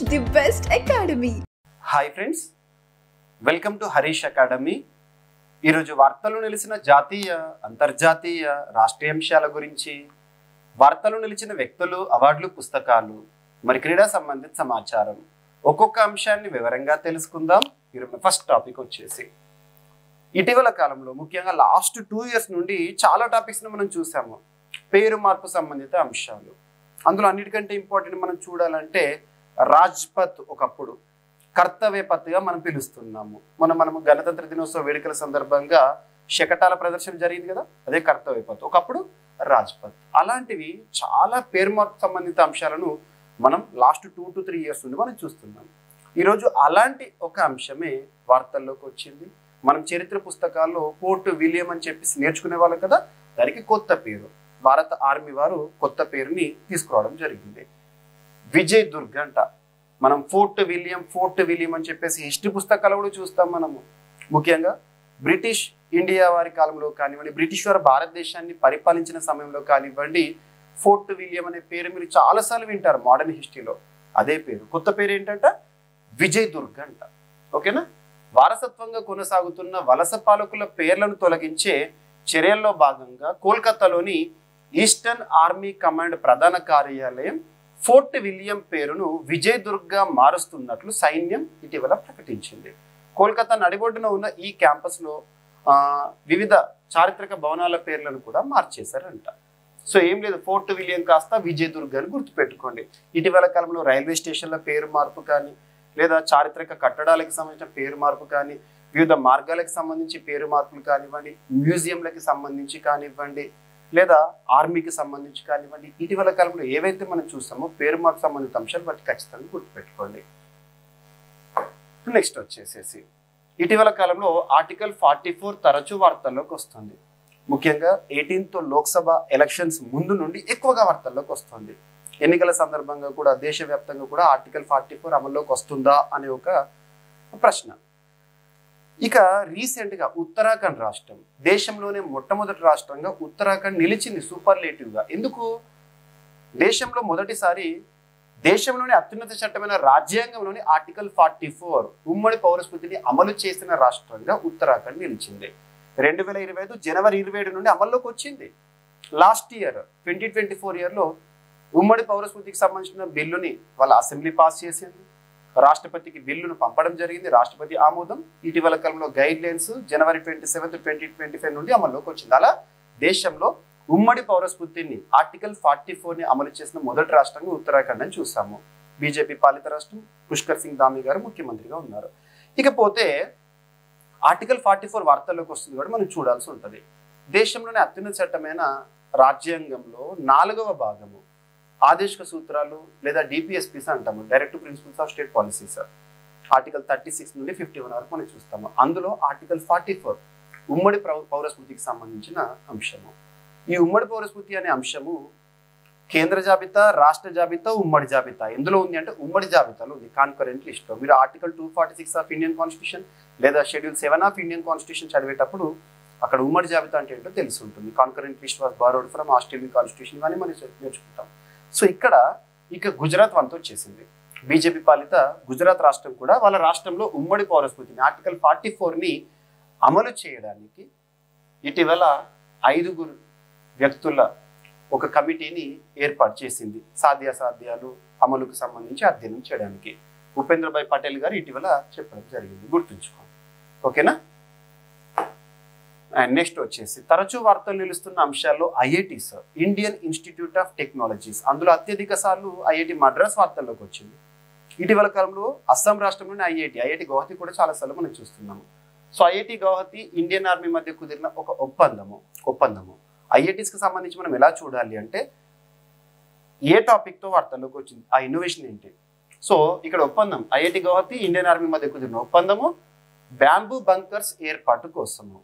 the best academy. Hi friends, welcome to Harish academy. ఈరోజు వార్తలు నిలిచిన జాతీయ అంతర్జాతీయ రాష్ట్రీయ అంశాల గురించి, వార్తలు నిలిచిన వ్యక్తులు, అవార్డులు, పుస్తకాలు, మరి క్రీడా సంబంధిత సమాచారం ఒక్కొక్క అంశాన్ని వివరంగా తెలుసుకుందాం. ఈరోజు ఫస్ట్ టాపిక్ వచ్చేసి ఇటీవల కాలంలో ముఖ్యంగా లాస్ట్ 2 years నుండి చాలా టాపిక్స్ని మనం చూసాము. పేరు మార్పు సంబంధిత అంశాలు, అందులో అన్నిటికంటే ఇంపార్టెంట్ మనం చూడాలంటే రాజ్పథ్ ఒకప్పుడు కర్తవ్యపథ్గా మనం పిలుస్తున్నాము. మనము గణతంత్ర దినోత్సవ వేడుకల సందర్భంగా శకటాల ప్రదర్శన జరిగింది కదా, అదే కర్తవ్యపథ్, ఒకప్పుడు రాజ్పథ్. అలాంటివి చాలా పేరు మార్పు సంబంధిత అంశాలను మనం లాస్ట్ 2 to 3 years నుండి మనం చూస్తున్నాం. ఈరోజు అలాంటి ఒక అంశమే వార్తల్లోకి వచ్చింది. మనం చరిత్ర పుస్తకాల్లో పోర్ట్ విలియం అని చెప్పేసి నేర్చుకునే వాళ్ళం కదా, దానికి కొత్త పేరు భారత ఆర్మీ వారు కొత్త పేరుని తీసుకురావడం జరిగింది. విజయ్ దుర్గ్ అంట. మనం ఫోర్ట్ విలియం అని చెప్పేసి హిస్టరీ పుస్తకాలు కూడా చూస్తాం. మనము ముఖ్యంగా బ్రిటిష్ ఇండియా వారి కాలంలో కానివ్వండి, బ్రిటిష్ వారు భారతదేశాన్ని పరిపాలించిన సమయంలో కానివ్వండి, ఫోర్ట్ విలియం అనే పేరు మీరు చాలాసార్లు వింటారు మోడర్న్ హిస్టరీలో. అదే పేరు, కొత్త పేరు ఏంటంట విజయ్ దుర్గ్ అంట. ఓకేనా. వారసత్వంగా కొనసాగుతున్న వలస పాలకుల పేర్లను తొలగించే చర్యల్లో భాగంగా కోల్కతాలోని ఈస్టర్న్ ఆర్మీ కమాండ్ ప్రధాన కార్యాలయం ఫోర్ట్ విలియం పేరును విజయ్ దుర్గ్గా మారుస్తున్నట్లు సైన్యం ఇటీవల ప్రకటించింది. కోల్కతా నడిబొడ్డున ఉన్న ఈ క్యాంపస్లో వివిధ చారిత్రక భవనాల పేర్లను కూడా మార్చేశారంట. సో ఏం లేదు, ఫోర్ట్ విలియం కాస్త విజయ్ దుర్గ్ అని గుర్తుపెట్టుకోండి. ఇటీవల కాలంలో రైల్వే స్టేషన్ల పేరు మార్పు కానీ, లేదా చారిత్రక కట్టడాలకు సంబంధించిన పేరు మార్పు కానీ, వివిధ మార్గాలకు సంబంధించి పేరు మార్పులు కానివ్వండి, మ్యూజియంలకి సంబంధించి కానివ్వండి, లేదా ఆర్మీకి సంబంధించి కానివ్వండి, ఇటీవల కాలంలో ఏవైతే మనం చూస్తామో పేరు మార్పు సంబంధిత అంశాలు వాటి ఖచ్చితంగా గుర్తుపెట్టుకోండి. నెక్స్ట్ వచ్చేసేసి ఇటీవల కాలంలో ఆర్టికల్ 44 తరచూ వార్తల్లోకి వస్తుంది. ముఖ్యంగా 18th లోక్సభ ఎలక్షన్స్ ముందు నుండి ఎక్కువగా వార్తల్లోకి వస్తుంది. ఎన్నికల సందర్భంగా కూడా దేశవ్యాప్తంగా కూడా ఆర్టికల్ 44 అమల్లోకి వస్తుందా అనే ఒక ప్రశ్న. ఇక రీసెంట్గా ఉత్తరాఖండ్ రాష్ట్రం, దేశంలోనే మొట్టమొదటి రాష్ట్రంగా ఉత్తరాఖండ్ నిలిచింది సూపర్లేటివ్గా. ఎందుకు? దేశంలో మొదటిసారి దేశంలోని అత్యున్నత చట్టమైన రాజ్యాంగంలోని ఆర్టికల్ 44 ఉమ్మడి పౌరస్మృతిని అమలు చేసిన రాష్ట్రంగా ఉత్తరాఖండ్ నిలిచింది. 2025 జనవరి 27 నుండి అమల్లోకి వచ్చింది. లాస్ట్ ఇయర్ 2024 ఇయర్లో ఉమ్మడి పౌరస్మృతికి సంబంధించిన బిల్లుని వాళ్ళ అసెంబ్లీ పాస్ చేసింది. రాష్ట్రపతికి బిల్లును పంపడం జరిగింది, రాష్ట్రపతి ఆమోదం. ఇటీవల కాలంలో గైడ్ లైన్స్ జనవరి 27, 2025 నుండి అమల్లోకి వచ్చింది. అలా దేశంలో ఉమ్మడి పౌరస్మృతిని ఆర్టికల్ 44ని అమలు చేసిన మొదటి రాష్ట్రంగా ఉత్తరాఖండ్ అని చూసాము. బీజేపీ పాలిత రాష్ట్రం, పుష్కర్ సింగ్ ధామీ గారు ముఖ్యమంత్రిగా ఉన్నారు. ఇకపోతే ఆర్టికల్ 44 వార్తల్లోకి వస్తుంది కూడా మనం చూడాల్సి ఉంటుంది. దేశంలోని అత్యున్నత చట్టమైన రాజ్యాంగంలో 4వ భాగము ఆదేశిక సూత్రాలు లేదా డిపిఎస్పీస్ అంటాము, direct principles of state policies, article 36 నుండి 51 వరకు మనం చూస్తాము. అందులో ఆర్టికల్ 44 ఉమ్మడి పౌరస్మృతికి సంబంధించిన అంశము. ఈ ఉమ్మడి పౌరస్మృతి అనే అంశము కేంద్ర జాబితా, రాష్ట్ర జాబితా, ఉమ్మడి జాబితా ఎందులో ఉంది అంటే ఉమ్మడి జాబితాలో ఉంది, కాన్కరెంట్ లిస్ట్లో. మీరు ఆర్టికల్ 246 ఆఫ్ ఇండియన్ కాన్స్టిట్యూషన్ లేదా షెడ్యూల్ 7 ఆఫ్ ఇండియన్ కాన్స్టిట్యూషన్ చదివేటప్పుడు అక్కడ ఉమ్మడి జాబితా అంటే ఏంటో తెలిసి ఉంటుంది. Concurrent list was borrowed from Australian constitution, ఇవన్నీ మనం నేర్చుకుంటాం. సో ఇక్కడ గుజరాత్ వంతు వచ్చేసింది. బీజేపీ పాలిత గుజరాత్ రాష్ట్రం కూడా వాళ్ళ రాష్ట్రంలో ఉమ్మడి పౌరస్మృతిని ఆర్టికల్ 44ని అమలు చేయడానికి ఇటీవల 5 వ్యక్తుల ఒక కమిటీని ఏర్పాటు చేసింది, సాధ్యాసాధ్యాలు అమలుకు సంబంధించి అధ్యయనం చేయడానికి. భూపేంద్రభాయ్ పటేల్ గారు ఇటీవల చెప్పడం జరిగింది, గుర్తుంచుకోండి. ఓకేనా. అండ్ నెక్స్ట్ వచ్చేసి తరచూ వార్తలు నిలుస్తున్న అంశాల్లో IITs, Indian institute of technologies. అందులో అత్యధిక సార్లు ఐఐటి మద్రాస్ వార్తల్లోకి వచ్చింది. ఇటీవల కాలంలో అస్సాం రాష్ట్రంలోని ఐఐటి గౌహతి కూడా చాలాసార్లు మనం చూస్తున్నాము. So IIT Guwahati Indian army మధ్య కుదిరిన ఒక ఒప్పందము ఐఐటీస్కి సంబంధించి మనం ఎలా చూడాలి అంటే ఏ టాపిక్తో వార్తల్లోకి వచ్చింది, ఆ ఇన్నోవేషన్ ఏంటి. సో ఇక్కడ ఒప్పందం ఐఐటి గౌహతి ఇండియన్ ఆర్మీ మధ్య కుదిరిన ఒప్పందము బ్యాంబూ బంకర్స్ ఏర్పాటు కోసము.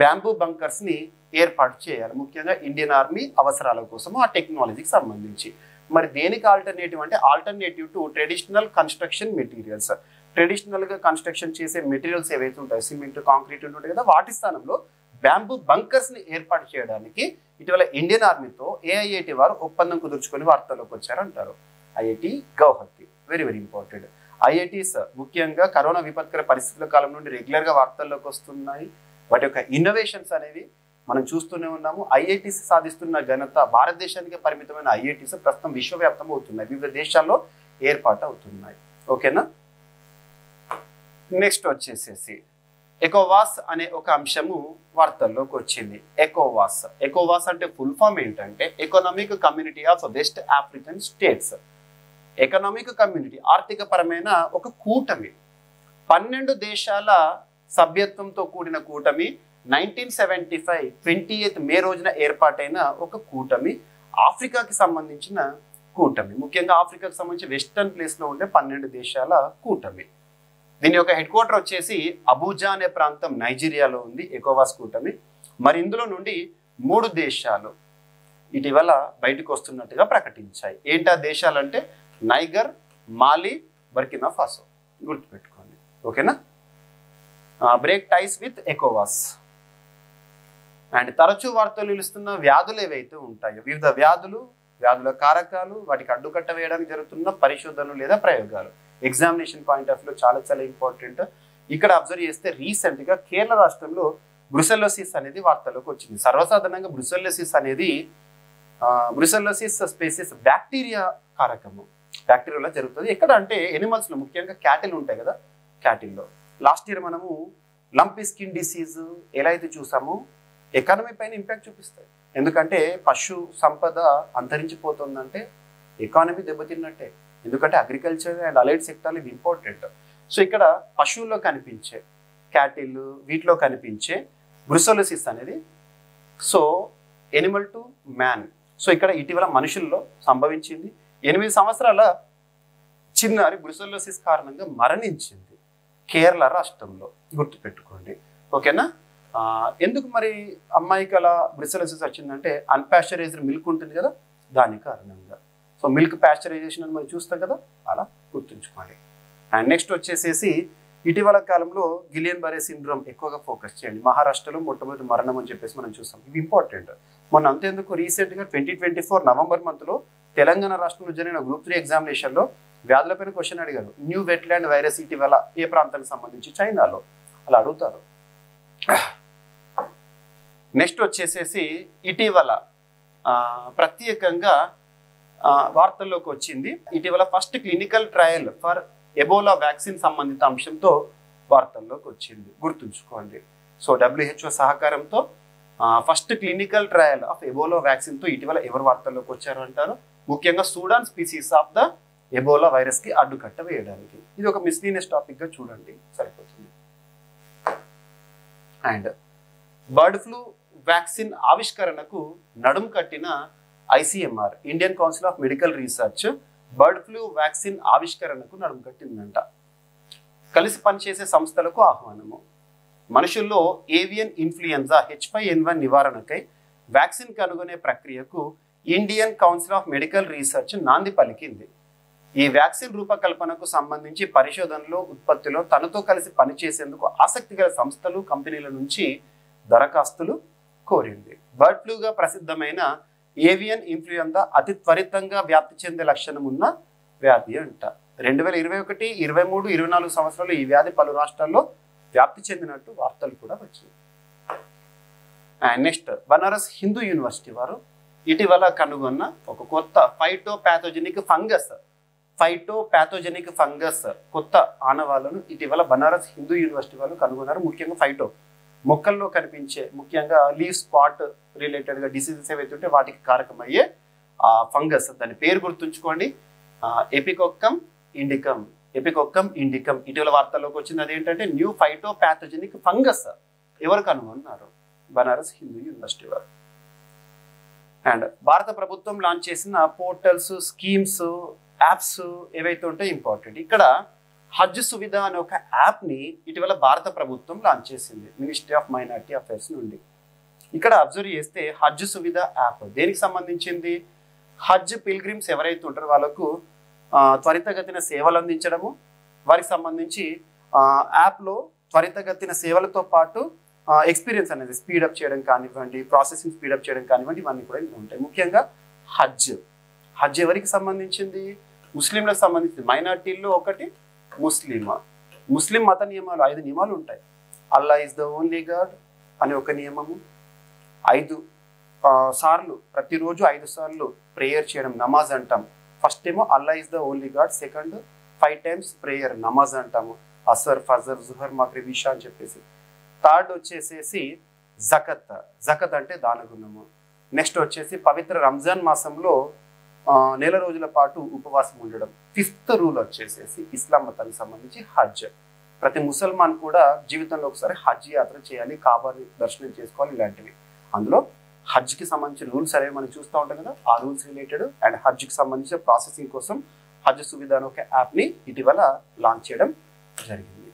బ్యాంబూ బంకర్స్ని ఏర్పాటు చేయాలి, ముఖ్యంగా ఇండియన్ ఆర్మీ అవసరాల కోసము, ఆ టెక్నాలజీకి సంబంధించి. మరి దేనికి ఆల్టర్నేటివ్ అంటే alternative to traditional construction materials. ట్రెడిషనల్గా కన్స్ట్రక్షన్ చేసే మెటీరియల్స్ ఏవైతే ఉంటాయో, సిమెంట్, కాంక్రీట్ ఉంటాయి కదా, వాటి స్థానంలో బ్యాంబూ బంకర్స్ని ఏర్పాటు చేయడానికి ఇటీవల ఇండియన్ ఆర్మీతో ఏఐఐటి వారు ఒప్పందం కుదుర్చుకొని వార్తల్లోకి వచ్చారంటారు. IIT Guwahati very very important. IITs ముఖ్యంగా కరోనా విపత్కర పరిస్థితుల కాలం నుండి రెగ్యులర్గా వార్తల్లోకి వస్తున్నాయి. వాటి యొక్క ఇన్నోవేషన్స్ అనేవి మనం చూస్తూనే ఉన్నాము. ఐఐటీస్ సాధిస్తున్న ఘనత భారతదేశానికి పరిమితమైన ఐఐటీస్ ప్రస్తుతం విశ్వవ్యాప్తం అవుతున్నాయి, వివిధ దేశాల్లో ఏర్పాటు అవుతున్నాయి. ఓకేనా. నెక్స్ట్ వచ్చేసేసి ఎకోవాస్ అనే ఒక అంశము వార్తల్లోకి వచ్చింది. ఎకోవాస్ అంటే ఫుల్ ఫామ్ ఏంటంటే economic community of west African states. Economic community ఆర్థిక పరమైన ఒక కూటమి, 12 దేశాల సభ్యత్వంతో కూడిన కూటమి. 1975 28 మే రోజున ఏర్పాటైన ఒక కూటమి, ఆఫ్రికాకి సంబంధించిన కూటమి. ముఖ్యంగా ఆఫ్రికాకి సంబంధించి వెస్టర్న్ ప్లేస్లో ఉండే 12 దేశాల కూటమి. దీని యొక్క హెడ్ క్వార్టర్ వచ్చేసి అబూజా అనే ప్రాంతం నైజీరియాలో ఉంది ఎకోవాస్ కూటమి. మరి ఇందులో నుండి 3 దేశాలు ఇటీవల బయటకు వస్తున్నట్టుగా ప్రకటించాయి. ఏంటా దేశాలంటే నైగర్, మాలి, బర్కినా ఫాసో. గుర్తుపెట్టుకోండి. ఓకేనా. బ్రేక్ టైస్ విత్ ఎకోవాస్. అండ్ తరచూ వార్తలు నిలుస్తున్న వ్యాధులు ఏవైతే ఉంటాయో, వివిధ వ్యాధుల కారకాలు, వాటికి అడ్డుకట్ట వేయడానికి జరుగుతున్న పరిశోధనలు లేదా ప్రయోగాలు. ఎగ్జామినేషన్ పాయింట్ ఆఫ్ వ్యూ చాలా చాలా ఇంపార్టెంట్. ఇక్కడ అబ్జర్వ్ చేస్తే రీసెంట్గా కేరళ రాష్ట్రంలో బ్రుసెల్లోసిస్ అనేది వార్తల్లోకి వచ్చింది. సర్వసాధారణంగా బ్రుసెల్లోసిస్ స్పీసీస్ బ్యాక్టీరియా కారకము, బ్యాక్టీరియాలో జరుగుతుంది. ఎక్కడ అంటే ఎనిమల్స్లో, ముఖ్యంగా క్యాటిల్ ఉంటాయి కదా, క్యాటిల్లో. లాస్ట్ ఇయర్ మనము లంపీ స్కిన్ డిసీజ్ ఎలా అయితే చూసామో ఎకానమీ పైన ఇంపాక్ట్ చూపిస్తాయి. ఎందుకంటే పశు సంపద అంతరించిపోతుందంటే ఎకానమీ దెబ్బతిన్నట్టే. ఎందుకంటే అగ్రికల్చర్ అండ్ అలైడ్ సెక్టార్లు ఇవి ఇంపార్టెంట్. సో ఇక్కడ పశువుల్లో కనిపించే క్యాటిల్, వీటిలో కనిపించే బ్రుసెల్లోసిస్ అనేది so Animal to man. So ఇక్కడ ఇటీవల మనుషుల్లో సంభవించింది. 8 సంవత్సరాల చిన్నారి బ్రుసెల్లోసిస్ కారణంగా మరణించింది కేరళ రాష్ట్రంలో. గుర్తుపెట్టుకోండి. ఓకేనా. ఎందుకు మరి అమ్మాయికి అలా బ్రుసెల్లోసిస్ వచ్చిందంటే అన్పాస్చరైజ్డ్ మిల్క్ ఉంటుంది కదా, దాని కారణంగా. సో మిల్క్ ప్యాస్చరైజేషన్ అని మనం చూస్తాం కదా, అలా గుర్తుంచుకోండి. అండ్ నెక్స్ట్ వచ్చేసేసి ఇటీవల కాలంలో గిలియన్ బరే సిండ్రోమ్ ఎక్కువగా ఫోకస్ చేయండి. మహారాష్ట్రలో మొట్టమొదటి మరణం అని చెప్పేసి మనం చూస్తాం. ఇవి ఇంపార్టెంట్. మొన్న అంతేందుకు రీసెంట్గా 2024 నవంబర్ మంత్లో తెలంగాణ రాష్ట్రంలో జరిగిన గ్రూప్ 3 ఎగ్జామినేషన్లో వ్యాధులపైన క్వశ్చన్ అడిగారు. న్యూ వెట్లాండ్ వైరస్ ఇటీవల ఏ ప్రాంతానికి సంబంధించి, చైనాలో, అలా అడుగుతారు. నెక్స్ట్ వచ్చేసేసి ఇటీవల ప్రత్యేకంగా వార్తల్లోకి వచ్చింది. ఇటీవల first clinical trial for Ebola vaccine సంబంధిత అంశంతో వార్తల్లోకి వచ్చింది. గుర్తుంచుకోండి. సో WHO సహకారంతో first clinical trial of Ebola వ్యాక్సిన్తో ఇటీవల ఎవరు వార్తల్లోకి వచ్చారు అంటారు. ముఖ్యంగా Sudan species of the Ebola వైరస్కి అడ్డుకట్ట వేయడానికి. ఇది ఒక మిస్లీనియస్ టాపిక్గా చూడండి, సరిపోతుంది. అండ్ బర్డ్ ఫ్లూ వ్యాక్సిన్ ఆవిష్కరణకు నడుం కట్టిన ICMR, Indian council of medical research, bird flu vaccine ఆవిష్కరణకు నడుం కట్టిందంట. కలిసి పనిచేసే సంస్థలకు ఆహ్వానము. మనుషుల్లో ఏవియన్ ఇన్ఫ్లుయెన్జా H5N1 నివారణకై వ్యాక్సిన్ కనుగొనే ప్రక్రియకు Indian council of medical research నాంది పలికింది. ఈ వ్యాక్సిన్ రూపకల్పనకు సంబంధించి పరిశోధనలో, ఉత్పత్తిలో తనతో కలిసి పనిచేసేందుకు ఆసక్తి గల సంస్థలు, కంపెనీల నుంచి దరఖాస్తులు కోరింది. బర్డ్ ఫ్లూగా ప్రసిద్ధమైన ఏవియన్ ఇన్ఫ్లుయెంజా అతి త్వరితంగా వ్యాప్తి చెందే లక్షణం ఉన్న వ్యాధి అంట. 2021, 23, 24 సంవత్సరాలు ఈ వ్యాధి పలు రాష్ట్రాల్లో వ్యాప్తి చెందినట్టు వార్తలు కూడా వచ్చాయి. And next Banaras Hindu university వారు ఇటీవల కనుగొన్న ఒక కొత్త ఫైటోపాథోజెనిక్ ఫంగస్ కొత్త ఆనవాళ్ళను ఇటీవల బనారస్ హిందూ యూనివర్సిటీ వాళ్ళు కనుగొన్నారు. ముఖ్యంగా మొక్కల్లో కనిపించే, ముఖ్యంగా లీవ్ స్పాట్ రిలేటెడ్గా డిసీజెస్ ఏవైతే ఉంటే వాటికి కారకమయ్యే ఫంగస్. దాని పేరు గుర్తుంచుకోండి, ఎపికోక్కమ్ ఇండికమ్. ఇటీవల వార్తల్లోకి వచ్చింది. అదేంటంటే న్యూ ఫైటోపాథోజెనిక్ ఫంగస్. ఎవరు కనుగొన్నారు? బనారస్ హిందూ యూనివర్సిటీ వారు. అండ్ భారత ప్రభుత్వం లాంచ్ చేసిన పోర్టల్స్, స్కీమ్స్, యాప్స్ ఏవైతే ఉంటాయో ఇంపార్టెంట్. ఇక్కడ హజ్ సువిధ అనే ఒక యాప్ని ఇటీవల భారత ప్రభుత్వం లాంచ్ చేసింది మినిస్ట్రీ ఆఫ్ మైనారిటీ అఫైర్స్ నుండి. ఇక్కడ అబ్జర్వ్ చేస్తే హజ్ సువిధ యాప్ దేనికి సంబంధించింది? హజ్ పిల్గ్రిమ్స్ ఎవరైతే ఉంటారో వాళ్ళకు త్వరితగతిన సేవలు అందించడము, వారికి సంబంధించి యాప్లో త్వరితగతిన సేవలతో పాటు ఎక్స్పీరియన్స్ అనేది స్పీడప్ చేయడం కానివ్వండి, ప్రాసెసింగ్ స్పీడప్ చేయడం కానివ్వండి, ఇవన్నీ కూడా ఇందులో ఉంటాయి. ముఖ్యంగా హజ్ ఎవరికి సంబంధించింది? ముస్లింలకు సంబంధించి మైనార్టీల్లో ఒకటి ముస్లిం మత నియమాలు 5 నియమాలు ఉంటాయి. అల్లా ఇస్ ద ఓన్లీ గాడ్ అనే ఒక నియమము, 5 సార్లు ప్రతిరోజు 5 సార్లు ప్రేయర్ చేయడం నమాజ్ అంటాం. ఫస్ట్ ఏమో Allah is the only God, second 5 times prayer నమాజ్ అంటాము, అసర్ ఫజర్ జుహర్ మగ్రిబ్ ఇషా అని చెప్పేసి. థర్డ్ వచ్చేసేసి జకత్ అంటే దాన గుణము. నెక్స్ట్ వచ్చేసి పవిత్ర రంజాన్ మాసంలో నెల రోజుల పాటు ఉపవాసం ఉండడం. 5th రూల్ వచ్చేసేసి ఇస్లాం మతానికి సంబంధించి హజ్. ప్రతి ముసల్మాన్ కూడా జీవితంలో ఒకసారి హజ్ యాత్ర చేయాలి, కాబాని దర్శనం చేసుకోవాలి, ఇలాంటివి. అందులో హజ్కి సంబంధించిన రూల్స్ అనేవి మనం చూస్తూ ఉంటాం కదా, ఆ రూల్స్ రిలేటెడ్ అండ్ హజ్కి సంబంధించిన ప్రాసెసింగ్ కోసం హజ్ సువిధ అనే ఒక యాప్ని ఇటీవల లాంచ్ చేయడం జరిగింది.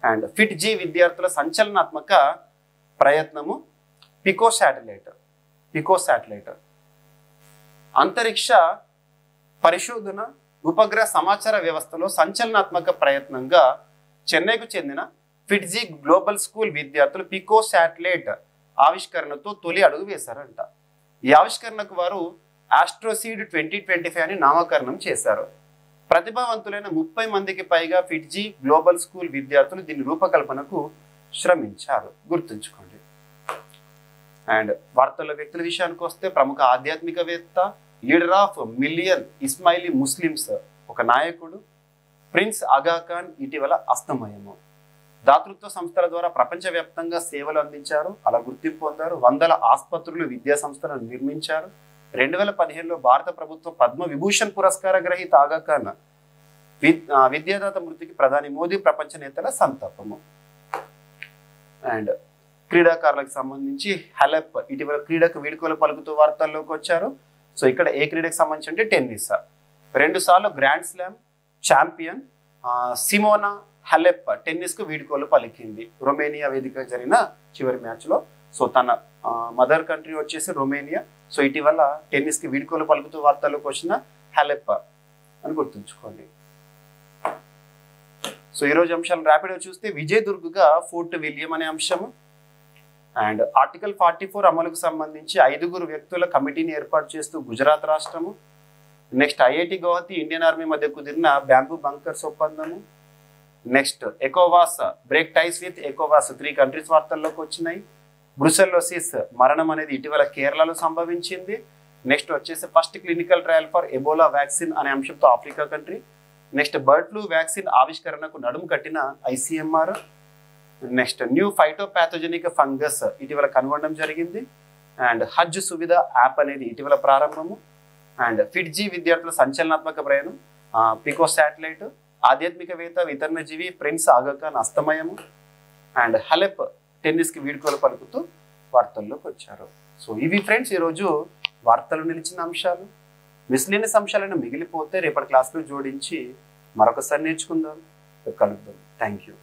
అండ్ ఫిట్ జీ విద్యార్థుల సంచలనాత్మక ప్రయత్నము పికో శాటిలైట్ అంతరిక్ష పరిశోధన ఉపగ్రహ సమాచార వ్యవస్థలో సంచలనాత్మక ప్రయత్నంగా చెన్నైకు చెందిన ఫిట్జీ గ్లోబల్ స్కూల్ విద్యార్థులు పికో శాటిలైట్ ఆవిష్కరణతో తొలి అడుగు వేశారంట. ఈ ఆవిష్కరణకు వారు ఆస్ట్రోసీడ్ 2025 అని నామకరణం చేశారు. ప్రతిభావంతులైన 30 మందికి పైగా ఫిట్జీ గ్లోబల్ స్కూల్ విద్యార్థులు దీని రూపకల్పనకు శ్రమించారు, గుర్తుంచుకోండి. అండ్ వార్తల వ్యక్తుల విషయానికి వస్తే ప్రముఖ ఆధ్యాత్మికవేత్త, leader of million Ismaili Muslims, ఒక నాయకుడు ప్రిన్స్ ఆగా ఖాన్ ఇటీవల అస్తమయము. దాతృత్వ సంస్థల ద్వారా ప్రపంచవ్యాప్తంగా సేవలు అందించారు, అలా గుర్తింపు పొందారు. 100 ఆసుపత్రులు, విద్యా సంస్థలను నిర్మించారు. 2015లో భారత ప్రభుత్వ పద్మ విభూషణ్ పురస్కార గ్రహీత ఆగా ఖాన్ విద్యాదాత మృతికి ప్రధాని మోదీ, ప్రపంచ నేతల సంతాపము. అండ్ క్రీడాకారులకు సంబంధించి హెలెప్ ఇటీవల క్రీడకు వీడ్కోలు పలుకుతూ వార్తల్లోకి వచ్చారు. సో ఇక్కడ ఏ క్రీడకు సంబంధించి అంటే టెన్నిస్. 2 సార్లు grand slam champion Simona Halep టెన్నిస్కు వీడ్కోలు పలికింది రొమేనియా వేదిక జరిగిన చివరి మ్యాచ్లో. సో తన మదర్ కంట్రీ వచ్చేసి రొమేనియా. సో ఇటీవల టెన్నిస్కి వీడ్కోలు పలుకుతూ వార్తల్లోకి వచ్చిన హెలెప్ అని గుర్తుంచుకోండి. సో ఈరోజు అంశాలు ర్యాపిడ్గా చూస్తే విజయదుర్గ్గా ఫోర్ట్ విలియం అనే అంశము. అండ్ ఆర్టికల్ 44 అమలుకు సంబంధించి 5 వ్యక్తుల కమిటీని ఏర్పాటు చేస్తూ గుజరాత్ రాష్ట్రము. Next IIT Guwahati, Indian army మధ్య కుదిరిన bamboo bunkers ఒప్పందము. Next ఎకోవాస్ break ties with ఎకోవాస్ 3 countries వార్తల్లోకి వచ్చినాయి. బ్రుసెల్లోసిస్ మరణం అనేది ఇటీవల కేరళలో సంభవించింది. నెక్స్ట్ వచ్చేసి first clinical trial for Ebola vaccine అనే అంశంతో Africa country. Next bird flu vaccine ఆవిష్కరణకు నడుము కట్టిన ICMR. Next new phytopathogenic fungus ఇటీవల కనుగొనడం జరిగింది. అండ్ హజ్ సువిధ యాప్ అనేది ఇటీవల ప్రారంభము. అండ్ ఫిట్జీ విద్యార్థుల సంచలనాత్మక ప్రయాణం పికో శాటిలైట్, ఆధ్యాత్మికవేత్త వితరణజీవి prince Agha Khan అస్తమయము. And Halep టెన్నిస్కి వీడ్కోలు పలుకుతూ వార్తల్లోకి వచ్చారు. సో ఇవి ఫ్రెండ్స్ ఈరోజు వార్తలు నిలిచిన అంశాలు. మిస్లేనియస్ అంశాలను మిగిలిపోతే రేపటి క్లాస్లో జోడించి మరొకసారి నేర్చుకుందాం, కలుద్దాం. Thank you.